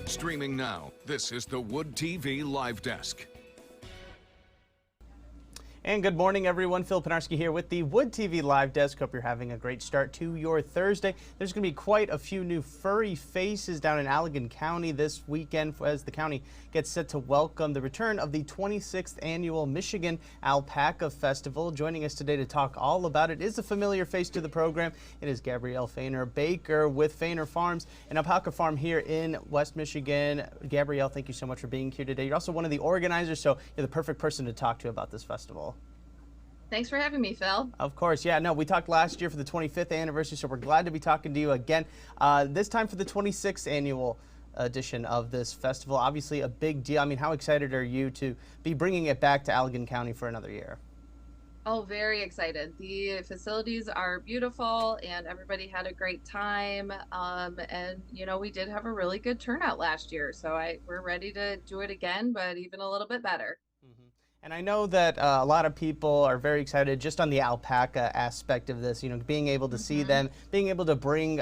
Streaming now, this is the Wood TV Live Desk. And good morning, everyone. Phil Penarski here with the Wood TV Live Desk. Hope you're having a great start to your Thursday. There's going to be quite a few new furry faces down in Allegan County this weekend as the county gets set to welcome the return of the 26th annual Michigan Alpaca Festival. Joining us today to talk all about it is a familiar face to the program. It is Gabrielle Fainer-Baker with Fainer Farms, an alpaca farm here in West Michigan. Gabrielle, thank you so much for being here today. You're also one of the organizers, so you're the perfect person to talk to about this festival. Thanks for having me, Phil. Of course. Yeah, no, we talked last year for the 25th anniversary, so we're glad to be talking to you again. This time for the 26th annual edition of this festival. Obviously a big deal. I mean, how excited are you to be bringing it back to Allegan County for another year? Oh, very excited. The facilities are beautiful and everybody had a great time. And, you know, we did have a really good turnout last year. So we're ready to do it again, but even a little bit better. And I know that a lot of people are very excited just on the alpaca aspect of this, you know, being able to see them, being able to bring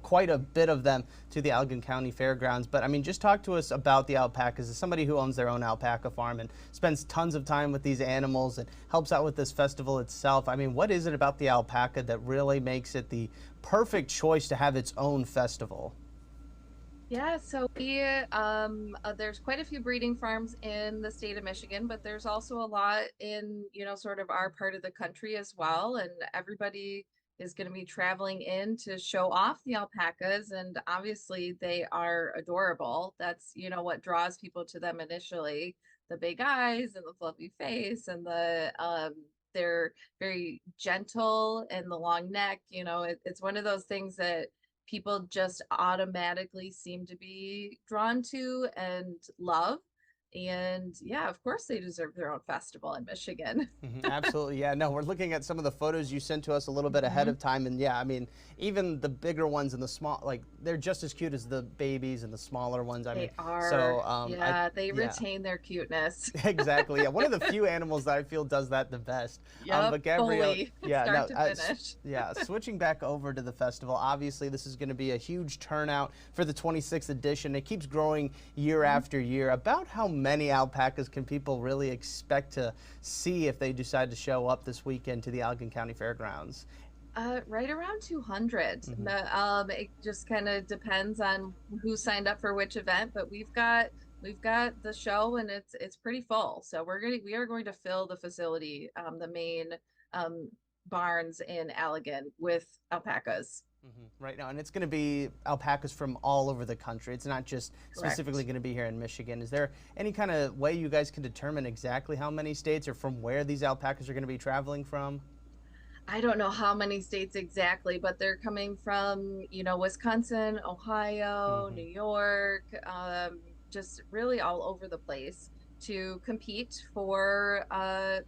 quite a bit of them to the Allegan County Fairgrounds. But I mean, just talk to us about the alpacas. As somebody who owns their own alpaca farm and spends tons of time with these animals and helps out with this festival itself, I mean, what is it about the alpaca that really makes it the perfect choice to have its own festival? Yeah, so there's quite a few breeding farms in the state of Michigan, but there's also a lot in, you know, sort of our part of the country as well. And everybody is going to be traveling in to show off the alpacas. And obviously they are adorable. That's, you know, what draws people to them initially. The big eyes and the fluffy face and they're very gentle and the long neck. You know, it's one of those things that people just automatically seem to be drawn to and love. And yeah, of course they deserve their own festival in Michigan. Absolutely. Yeah, no, we're looking at some of the photos you sent to us a little bit ahead of time. And yeah, I mean, even the bigger ones and the small, like they're just as cute as the babies and the smaller ones. They are. So yeah, they retain their cuteness. Exactly. Yeah, one of the few animals that I feel does that the best. Yep, but Gabrielle, fully, start to finish. Yeah, switching back over to the festival, obviously this is going to be a huge turnout for the 26th edition. It keeps growing year after year. About how many alpacas can people really expect to see if they decide to show up this weekend to the Allegan County Fairgrounds? Right around 200. It just kind of depends on who signed up for which event, but we've got the show and it's pretty full. So we are going to fill the facility, the main barns in Allegan with alpacas. Right now, and it's going to be alpacas from all over the country. It's not just specifically going to be here in Michigan. Is there any kind of way you guys can determine exactly how many states or from where these alpacas are going to be traveling from? I don't know how many states exactly, but they're coming from, you know, Wisconsin, Ohio, New York, just really all over the place to compete for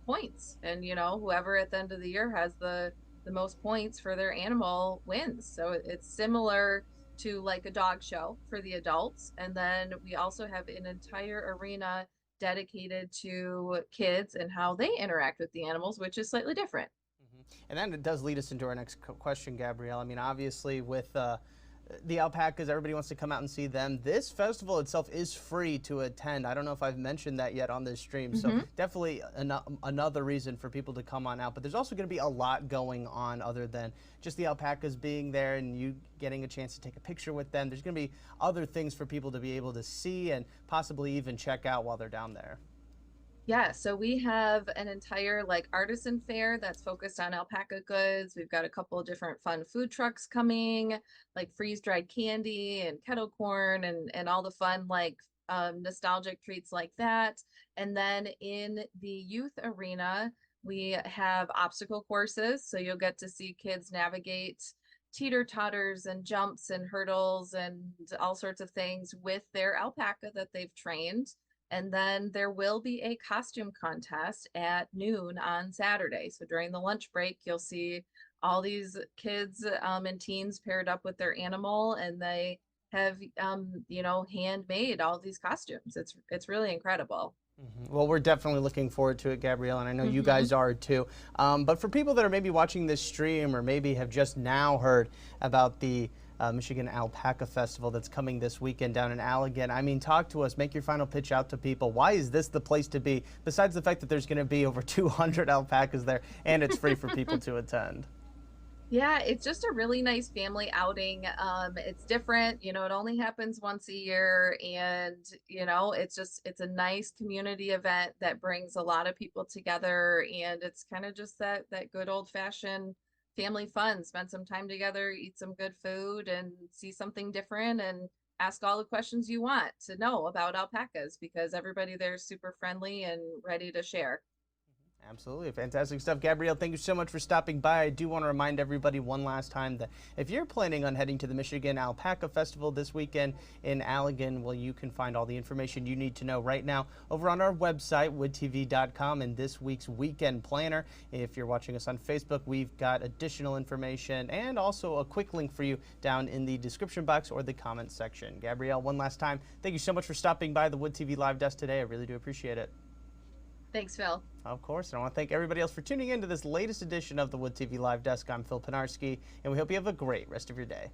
points. And, you know, whoever at the end of the year has the most points for their animal wins. So it's similar to like a dog show for the adults. And then we also have an entire arena dedicated to kids and how they interact with the animals, which is slightly different. And then it does lead us into our next question, Gabrielle. I mean, obviously with the alpacas, everybody wants to come out and see them. This festival itself is free to attend. I don't know if I've mentioned that yet on this stream. So definitely another reason for people to come on out. But there's also going to be a lot going on other than just the alpacas being there and you getting a chance to take a picture with them. There's going to be other things for people to be able to see and possibly even check out while they're down there. Yeah, so we have an entire like artisan fair that's focused on alpaca goods. We've got a couple of different fun food trucks coming, like freeze-dried candy and kettle corn and all the fun like nostalgic treats like that. And then in the youth arena, we have obstacle courses. So you'll get to see kids navigate teeter-totters and jumps and hurdles and all sorts of things with their alpaca that they've trained. And then there will be a costume contest at noon on Saturday. So during the lunch break, you'll see all these kids and teens paired up with their animal, and they have, you know, handmade all these costumes. It's really incredible. Well, we're definitely looking forward to it, Gabrielle, and I know you guys are too. But for people that are maybe watching this stream or maybe have just now heard about the Michigan Alpaca Festival that's coming this weekend down in Allegan. I mean, talk to us, make your final pitch out to people. Why is this the place to be, besides the fact that there's going to be over 200 alpacas there and it's free for people to attend? Yeah, it's just a really nice family outing. It's different, it only happens once a year, and it's a nice community event that brings a lot of people together, and it's kind of just that good old-fashioned family fun. Spend some time together, eat some good food, and see something different, and ask all the questions you want to know about alpacas, because everybody there is super friendly and ready to share. Absolutely. Fantastic stuff. Gabrielle, thank you so much for stopping by. I do want to remind everybody one last time that if you're planning on heading to the Michigan Alpaca Festival this weekend in Allegan, well, you can find all the information you need to know right now over on our website, woodtv.com, and this week's weekend planner. If you're watching us on Facebook, we've got additional information and also a quick link for you down in the description box or the comments section. Gabrielle, one last time, thank you so much for stopping by the Wood TV Live Desk today. I really do appreciate it. Thanks, Phil. Of course, and I want to thank everybody else for tuning in to this latest edition of the Wood TV Live Desk. I'm Phil Pinarski, and we hope you have a great rest of your day.